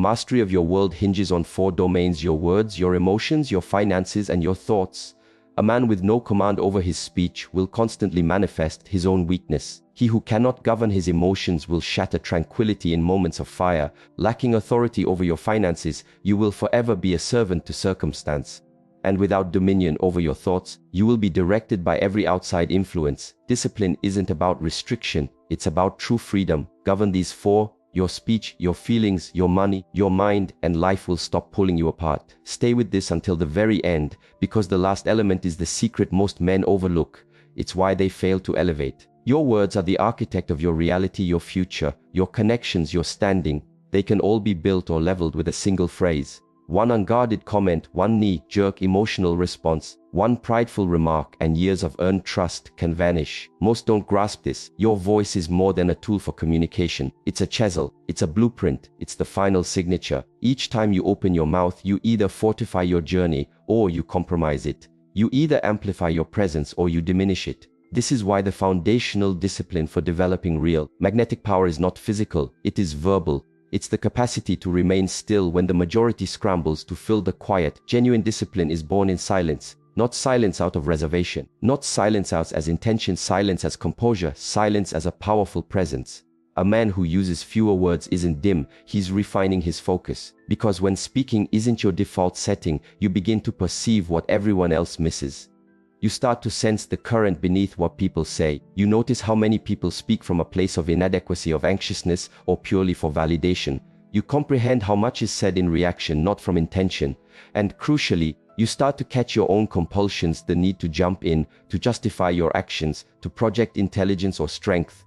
Mastery of your world hinges on 4 domains: your words, your emotions, your finances, and your thoughts. A man with no command over his speech will constantly manifest his own weakness. He who cannot govern his emotions will shatter tranquility in moments of fire. Lacking authority over your finances, you will forever be a servant to circumstance. And without dominion over your thoughts, you will be directed by every outside influence. Discipline isn't about restriction, it's about true freedom. Govern these 4: your speech, your feelings, your money, your mind, and life will stop pulling you apart. Stay with this until the very end, because the last element is the secret most men overlook. It's why they fail to elevate. Your words are the architect of your reality, your future, your connections, your standing. They can all be built or leveled with a single phrase. One unguarded comment, one knee-jerk emotional response, one prideful remark, and years of earned trust can vanish. Most don't grasp this. Your voice is more than a tool for communication. It's a chisel, it's a blueprint, it's the final signature. Each time you open your mouth, you either fortify your journey or you compromise it. You either amplify your presence or you diminish it. This is why the foundational discipline for developing real magnetic power is not physical, it is verbal. It's the capacity to remain still when the majority scrambles to fill the quiet. Genuine discipline is born in silence, not silence out of reservation, not silence out as intention, silence as composure, silence as a powerful presence. A man who uses fewer words isn't dim, he's refining his focus. Because when speaking isn't your default setting, you begin to perceive what everyone else misses. You start to sense the current beneath what people say. You notice how many people speak from a place of inadequacy, of anxiousness, or purely for validation. You comprehend how much is said in reaction, not from intention. And crucially, you start to catch your own compulsions, the need to jump in, to justify your actions, to project intelligence or strength.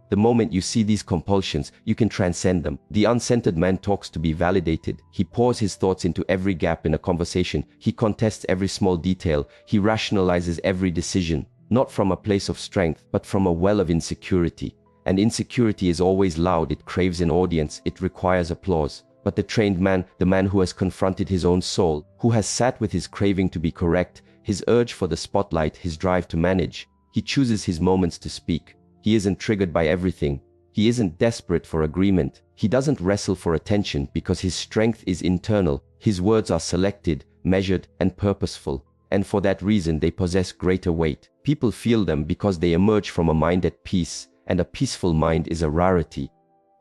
The moment you see these compulsions, you can transcend them. The uncentered man talks to be validated. He pours his thoughts into every gap in a conversation. He contests every small detail. He rationalizes every decision, not from a place of strength, but from a well of insecurity. And insecurity is always loud. It craves an audience. It requires applause. But the trained man, the man who has confronted his own soul, who has sat with his craving to be correct, his urge for the spotlight, his drive to manage, he chooses his moments to speak. He isn't triggered by everything. He isn't desperate for agreement. He doesn't wrestle for attention because his strength is internal. His words are selected, measured, and purposeful. And for that reason, they possess greater weight. People feel them because they emerge from a mind at peace, and a peaceful mind is a rarity.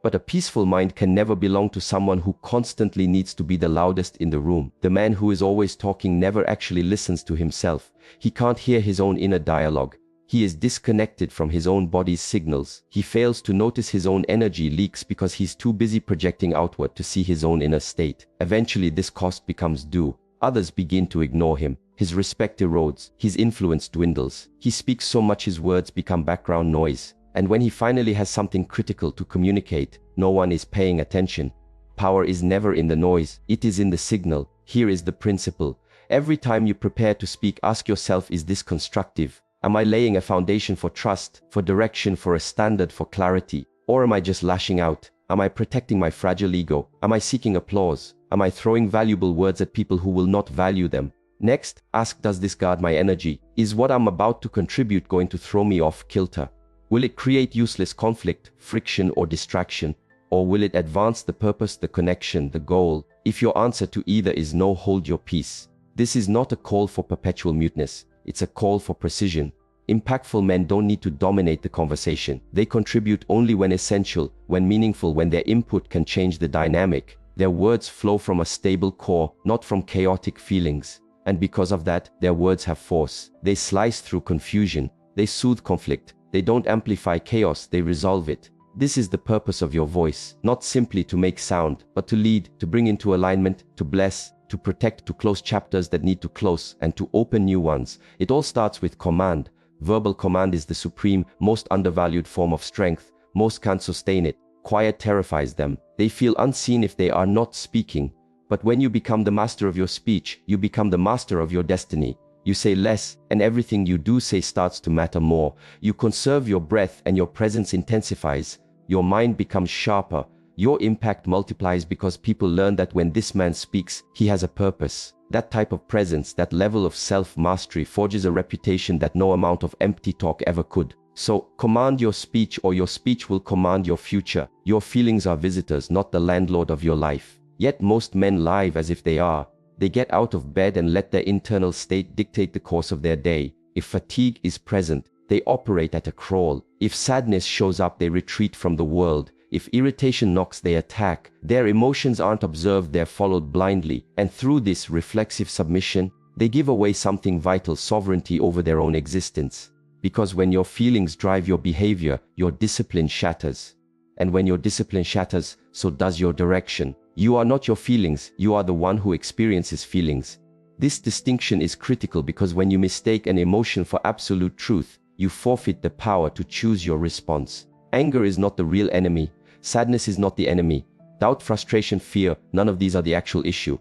But a peaceful mind can never belong to someone who constantly needs to be the loudest in the room. The man who is always talking never actually listens to himself. He can't hear his own inner dialogue. He is disconnected from his own body's signals. He fails to notice his own energy leaks because he's too busy projecting outward to see his own inner state. Eventually, this cost becomes due. Others begin to ignore him. His respect erodes. His influence dwindles. He speaks so much his words become background noise. And when he finally has something critical to communicate, no one is paying attention. Power is never in the noise. It is in the signal. Here is the principle. Every time you prepare to speak, ask yourself, is this constructive? Am I laying a foundation for trust, for direction, for a standard, for clarity? Or am I just lashing out? Am I protecting my fragile ego? Am I seeking applause? Am I throwing valuable words at people who will not value them? Next, ask, does this guard my energy? Is what I'm about to contribute going to throw me off kilter? Will it create useless conflict, friction, or distraction? Or will it advance the purpose, the connection, the goal? If your answer to either is no, hold your peace. This is not a call for perpetual muteness. It's a call for precision. Impactful men don't need to dominate the conversation. They contribute only when essential, when meaningful, when their input can change the dynamic. Their words flow from a stable core, not from chaotic feelings. And because of that, their words have force. They slice through confusion. They soothe conflict. They don't amplify chaos, they resolve it. This is the purpose of your voice, not simply to make sound, but to lead, to bring into alignment, to bless, to protect, to close chapters that need to close, and to open new ones. It all starts with command. Verbal command is the supreme, most undervalued form of strength. Most can't sustain it. Quiet terrifies them. They feel unseen if they are not speaking. But when you become the master of your speech, you become the master of your destiny. You say less, and everything you do say starts to matter more. You conserve your breath, and your presence intensifies. Your mind becomes sharper. Your impact multiplies because people learn that when this man speaks, he has a purpose. That type of presence, that level of self-mastery forges a reputation that no amount of empty talk ever could. So, command your speech or your speech will command your future. Your feelings are visitors, not the landlord of your life. Yet most men live as if they are. They get out of bed and let their internal state dictate the course of their day. If fatigue is present, they operate at a crawl. If sadness shows up, they retreat from the world. If irritation knocks, they attack. Their emotions aren't observed, they're followed blindly. And through this reflexive submission, they give away something vital, sovereignty over their own existence. Because when your feelings drive your behavior, your discipline shatters. And when your discipline shatters, so does your direction. You are not your feelings, you are the one who experiences feelings. This distinction is critical because when you mistake an emotion for absolute truth, you forfeit the power to choose your response. Anger is not the real enemy. Sadness is not the enemy. Doubt, frustration, fear, none of these are the actual issue.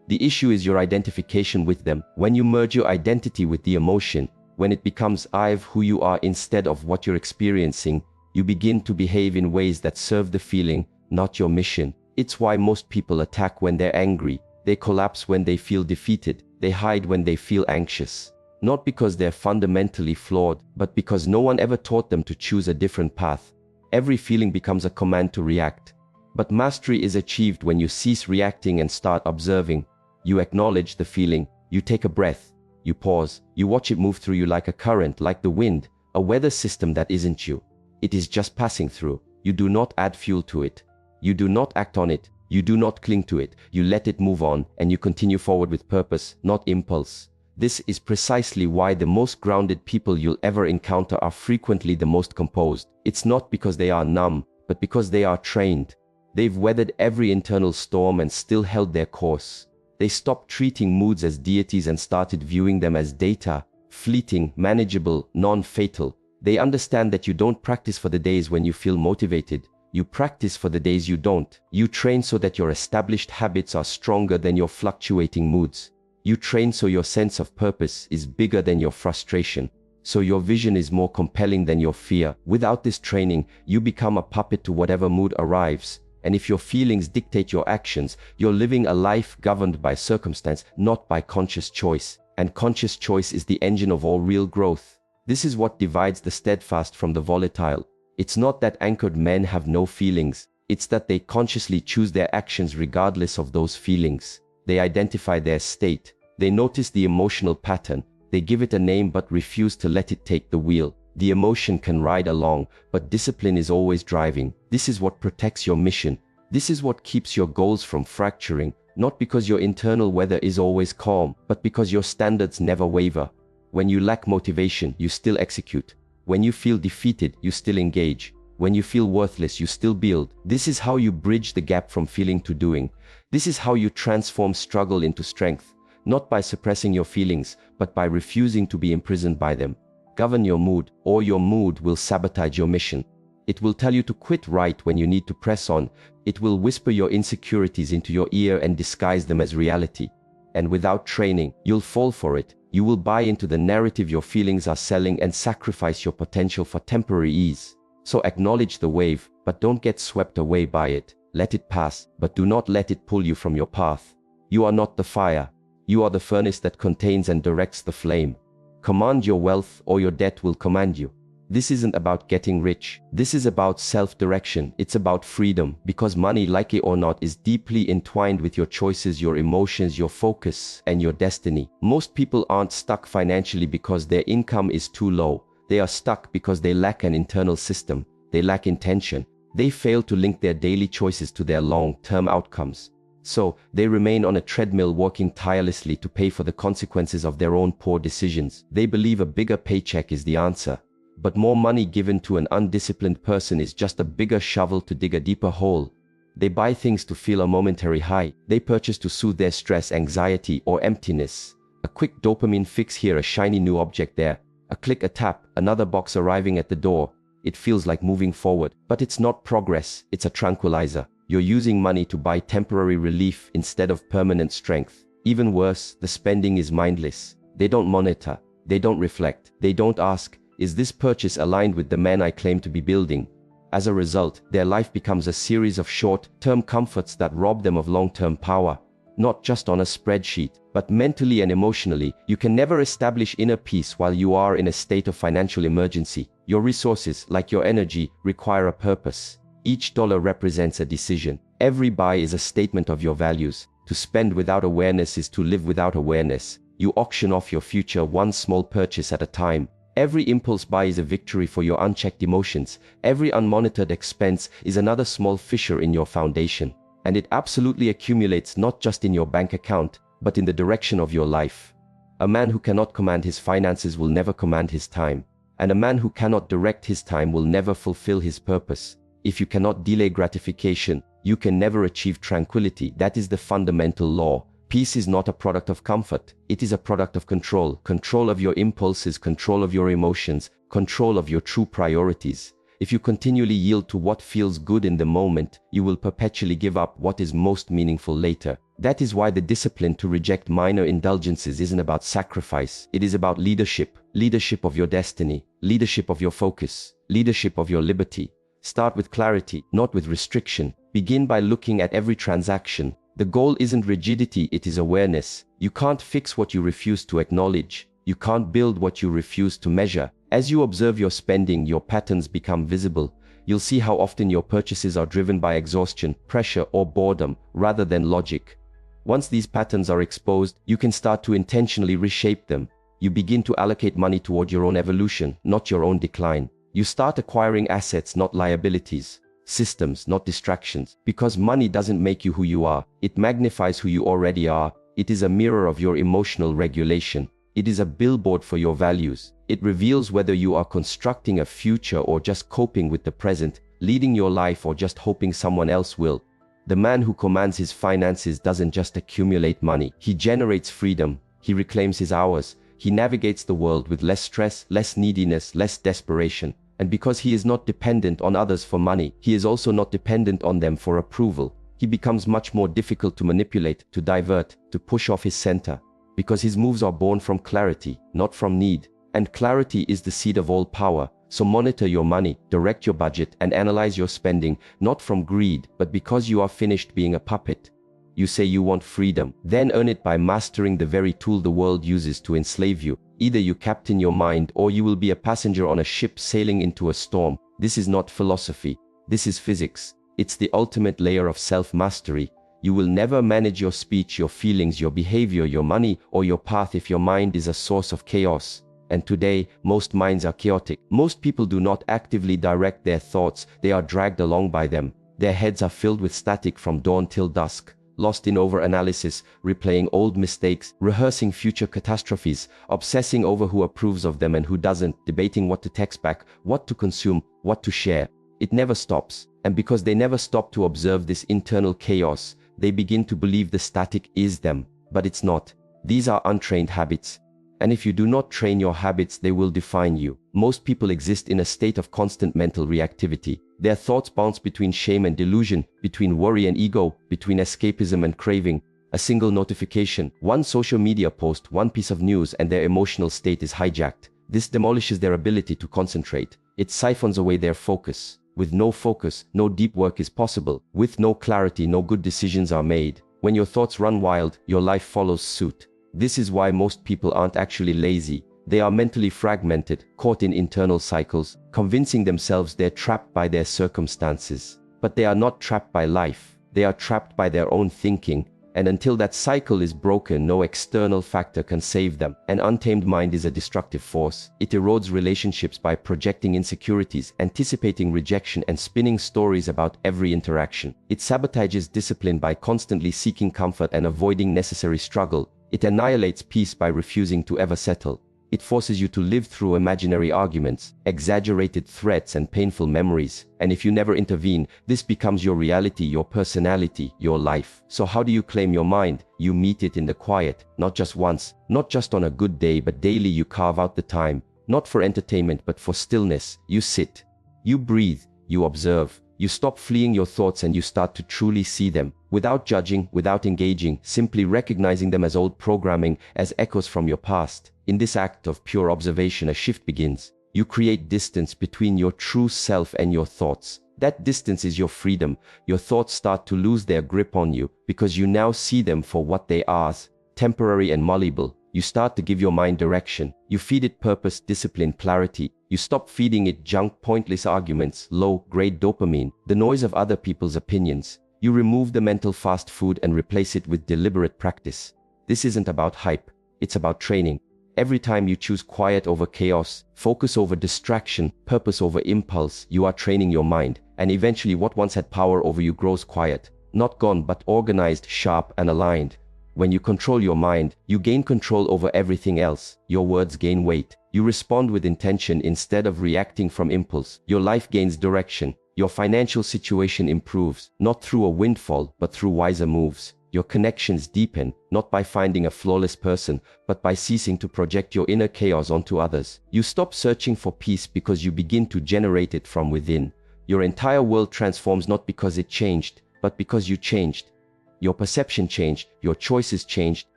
The issue is your identification with them. When you merge your identity with the emotion, when it becomes I of who you are instead of what you're experiencing, you begin to behave in ways that serve the feeling, not your mission. It's why most people attack when they're angry. They collapse when they feel defeated. They hide when they feel anxious. Not because they're fundamentally flawed, but because no one ever taught them to choose a different path. Every feeling becomes a command to react. But mastery is achieved when you cease reacting and start observing. You acknowledge the feeling. You take a breath. You pause. You watch it move through you like a current, like the wind, a weather system that isn't you. It is just passing through. You do not add fuel to it. You do not act on it. You do not cling to it. You let it move on, and you continue forward with purpose, not impulse. This is precisely why the most grounded people you'll ever encounter are frequently the most composed. It's not because they are numb, but because they are trained. They've weathered every internal storm and still held their course. They stopped treating moods as deities and started viewing them as data, fleeting, manageable, non-fatal. They understand that you don't practice for the days when you feel motivated. You practice for the days you don't. You train so that your established habits are stronger than your fluctuating moods. You train so your sense of purpose is bigger than your frustration. So your vision is more compelling than your fear. Without this training, you become a puppet to whatever mood arrives. And if your feelings dictate your actions, you're living a life governed by circumstance, not by conscious choice. And conscious choice is the engine of all real growth. This is what divides the steadfast from the volatile. It's not that anchored men have no feelings. It's that they consciously choose their actions regardless of those feelings. They identify their state. They notice the emotional pattern. They give it a name but refuse to let it take the wheel. The emotion can ride along, but discipline is always driving. This is what protects your mission. This is what keeps your goals from fracturing, not because your internal weather is always calm, but because your standards never waver. When you lack motivation, you still execute. When you feel defeated, you still engage. When you feel worthless, you still build. This is how you bridge the gap from feeling to doing. This is how you transform struggle into strength, not by suppressing your feelings, but by refusing to be imprisoned by them. Govern your mood, or your mood will sabotage your mission. It will tell you to quit right when you need to press on. It will whisper your insecurities into your ear and disguise them as reality. And without training, you'll fall for it. You will buy into the narrative your feelings are selling and sacrifice your potential for temporary ease. So acknowledge the wave, but don't get swept away by it. Let it pass, but do not let it pull you from your path. You are not the fire. You are the furnace that contains and directs the flame. Command your wealth or your debt will command you. This isn't about getting rich. This is about self-direction. It's about freedom, because money, like it or not, is deeply entwined with your choices, your emotions, your focus, and your destiny. Most people aren't stuck financially because their income is too low. They are stuck because they lack an internal system. They lack intention. They fail to link their daily choices to their long-term outcomes. So, they remain on a treadmill working tirelessly to pay for the consequences of their own poor decisions. They believe a bigger paycheck is the answer. But more money given to an undisciplined person is just a bigger shovel to dig a deeper hole. They buy things to feel a momentary high. They purchase to soothe their stress, anxiety, or emptiness. A quick dopamine fix here, a shiny new object there. A click, a tap, another box arriving at the door. It feels like moving forward, but it's not progress, it's a tranquilizer. You're using money to buy temporary relief instead of permanent strength. Even worse, the spending is mindless. They don't monitor. They don't reflect. They don't ask, is this purchase aligned with the man I claim to be building? As a result, their life becomes a series of short-term comforts that rob them of long-term power. Not just on a spreadsheet, but mentally and emotionally. You can never establish inner peace while you are in a state of financial emergency. Your resources, like your energy, require a purpose. Each dollar represents a decision. Every buy is a statement of your values. To spend without awareness is to live without awareness. You auction off your future one small purchase at a time. Every impulse buy is a victory for your unchecked emotions. Every unmonitored expense is another small fissure in your foundation. And it absolutely accumulates not just in your bank account, but in the direction of your life. A man who cannot command his finances will never command his time. And a man who cannot direct his time will never fulfill his purpose. If you cannot delay gratification, you can never achieve tranquility. That is the fundamental law. Peace is not a product of comfort. It is a product of control. Control of your impulses, control of your emotions, control of your true priorities. If you continually yield to what feels good in the moment, you will perpetually give up what is most meaningful later. That is why the discipline to reject minor indulgences isn't about sacrifice. It is about leadership. Leadership of your destiny. Leadership of your focus. Leadership of your liberty. Start with clarity, not with restriction. Begin by looking at every transaction. The goal isn't rigidity, it is awareness. You can't fix what you refuse to acknowledge. You can't build what you refuse to measure. As you observe your spending, your patterns become visible. You'll see how often your purchases are driven by exhaustion, pressure, or boredom, rather than logic. Once these patterns are exposed, you can start to intentionally reshape them. You begin to allocate money toward your own evolution, not your own decline. You start acquiring assets, not liabilities. Systems, not distractions. Because money doesn't make you who you are. It magnifies who you already are. It is a mirror of your emotional regulation. It is a billboard for your values. It reveals whether you are constructing a future or just coping with the present, leading your life or just hoping someone else will. The man who commands his finances doesn't just accumulate money. He generates freedom. He reclaims his hours. He navigates the world with less stress, less neediness, less desperation. And because he is not dependent on others for money, he is also not dependent on them for approval. He becomes much more difficult to manipulate, to divert, to push off his center. Because his moves are born from clarity, not from need. And clarity is the seed of all power. So monitor your money, direct your budget, and analyze your spending, not from greed, but because you are finished being a puppet. You say you want freedom, then earn it by mastering the very tool the world uses to enslave you. Either you captain your mind or you will be a passenger on a ship sailing into a storm. This is not philosophy. This is physics. It's the ultimate layer of self-mastery. You will never manage your speech, your feelings, your behavior, your money, or your path if your mind is a source of chaos. And today, most minds are chaotic. Most people do not actively direct their thoughts. They are dragged along by them. Their heads are filled with static from dawn till dusk. Lost in over-analysis, replaying old mistakes, rehearsing future catastrophes, obsessing over who approves of them and who doesn't, debating what to text back, what to consume, what to share. It never stops. And because they never stop to observe this internal chaos, they begin to believe the static is them. But it's not. These are untrained habits. And if you do not train your habits, they will define you. Most people exist in a state of constant mental reactivity. Their thoughts bounce between shame and delusion, between worry and ego, between escapism and craving. A single notification, one social media post, one piece of news, and their emotional state is hijacked. This demolishes their ability to concentrate. It siphons away their focus. With no focus, no deep work is possible. With no clarity, no good decisions are made. When your thoughts run wild, your life follows suit. This is why most people aren't actually lazy. They are mentally fragmented, caught in internal cycles, convincing themselves they're trapped by their circumstances. But they are not trapped by life. They are trapped by their own thinking. And until that cycle is broken, no external factor can save them. An untamed mind is a destructive force. It erodes relationships by projecting insecurities, anticipating rejection, and spinning stories about every interaction. It sabotages discipline by constantly seeking comfort and avoiding necessary struggle. It annihilates peace by refusing to ever settle. It forces you to live through imaginary arguments, exaggerated threats, and painful memories. And if you never intervene, this becomes your reality, your personality, your life. So how do you claim your mind? You meet it in the quiet, not just once, not just on a good day, but daily. You carve out the time, not for entertainment, but for stillness. You sit, you breathe, you observe. You stop fleeing your thoughts and you start to truly see them, without judging, without engaging, simply recognizing them as old programming, as echoes from your past. In this act of pure observation, a shift begins. You create distance between your true self and your thoughts. That distance is your freedom. Your thoughts start to lose their grip on you because you now see them for what they are, temporary and malleable. You start to give your mind direction. You feed it purpose, discipline, clarity. You stop feeding it junk, pointless arguments, low-grade dopamine, the noise of other people's opinions. You remove the mental fast food and replace it with deliberate practice. This isn't about hype. It's about training. Every time you choose quiet over chaos, focus over distraction, purpose over impulse, you are training your mind, and eventually what once had power over you grows quiet. Not gone, but organized, sharp, and aligned. When you control your mind, you gain control over everything else. Your words gain weight. You respond with intention instead of reacting from impulse. Your life gains direction. Your financial situation improves, not through a windfall, but through wiser moves. Your connections deepen, not by finding a flawless person, but by ceasing to project your inner chaos onto others. You stop searching for peace because you begin to generate it from within. Your entire world transforms not because it changed, but because you changed. Your perception changed, your choices changed,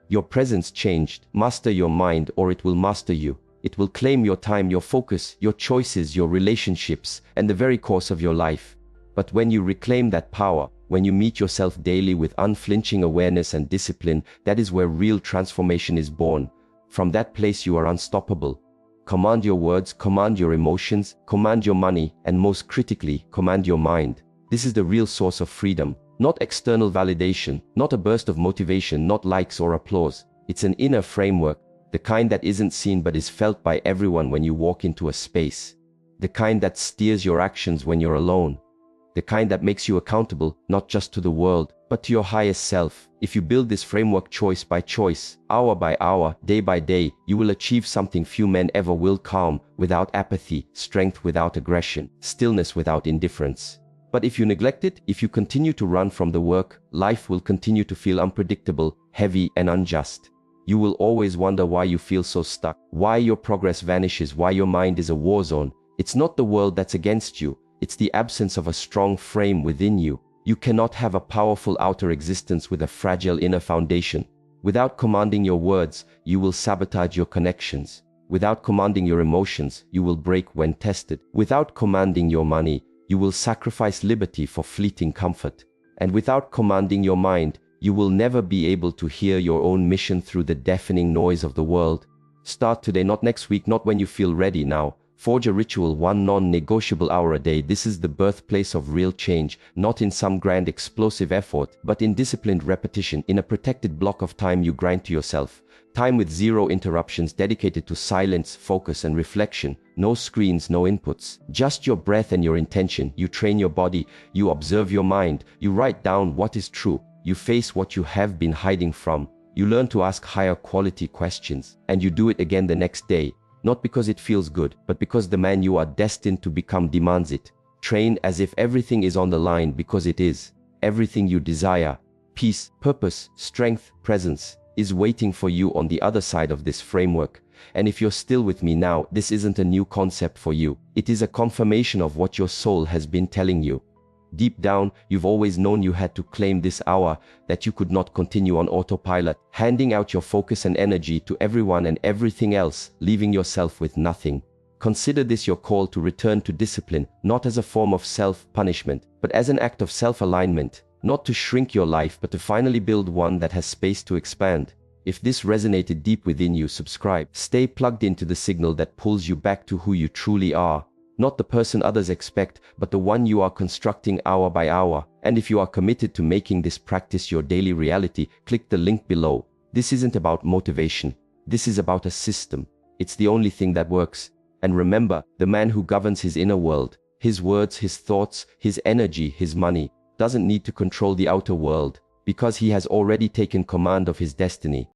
your presence changed. Master your mind or it will master you. It will claim your time, your focus, your choices, your relationships, and the very course of your life. But when you reclaim that power, when you meet yourself daily with unflinching awareness and discipline, that is where real transformation is born. From that place you are unstoppable. Command your words, command your emotions, command your money, and most critically, command your mind. This is the real source of freedom. Not external validation, not a burst of motivation, not likes or applause. It's an inner framework, the kind that isn't seen but is felt by everyone when you walk into a space. The kind that steers your actions when you're alone. The kind that makes you accountable, not just to the world, but to your highest self. If you build this framework choice by choice, hour by hour, day by day, you will achieve something few men ever will: calm without apathy, strength without aggression, stillness without indifference. But if you neglect it, if you continue to run from the work, life will continue to feel unpredictable, heavy, and unjust. You will always wonder why you feel so stuck, why your progress vanishes, why your mind is a war zone. It's not the world that's against you. It's the absence of a strong frame within you. You cannot have a powerful outer existence with a fragile inner foundation. Without commanding your words, you will sabotage your connections. Without commanding your emotions, you will break when tested. Without commanding your money, you will sacrifice liberty for fleeting comfort. And without commanding your mind, you will never be able to hear your own mission through the deafening noise of the world. Start today, not next week, not when you feel ready. Now. Forge a ritual, one non-negotiable hour a day. This is the birthplace of real change, not in some grand explosive effort, but in disciplined repetition, in a protected block of time you grind to yourself. Time with zero interruptions, dedicated to silence, focus, and reflection. No screens, no inputs. Just your breath and your intention. You train your body, you observe your mind, you write down what is true, you face what you have been hiding from. You learn to ask higher quality questions, and you do it again the next day. Not because it feels good, but because the man you are destined to become demands it. Train as if everything is on the line, because it is. Everything you desire, peace, purpose, strength, presence, is waiting for you on the other side of this framework. And if you're still with me now, this isn't a new concept for you. It is a confirmation of what your soul has been telling you. Deep down, you've always known you had to claim this hour, that you could not continue on autopilot, handing out your focus and energy to everyone and everything else, leaving yourself with nothing. Consider this your call to return to discipline, not as a form of self-punishment, but as an act of self-alignment, not to shrink your life, but to finally build one that has space to expand. If this resonated deep within you, subscribe. Stay plugged into the signal that pulls you back to who you truly are. Not the person others expect, but the one you are constructing hour by hour. And if you are committed to making this practice your daily reality, click the link below. This isn't about motivation. This is about a system. It's the only thing that works. And remember, the man who governs his inner world, his words, his thoughts, his energy, his money, doesn't need to control the outer world, because he has already taken command of his destiny.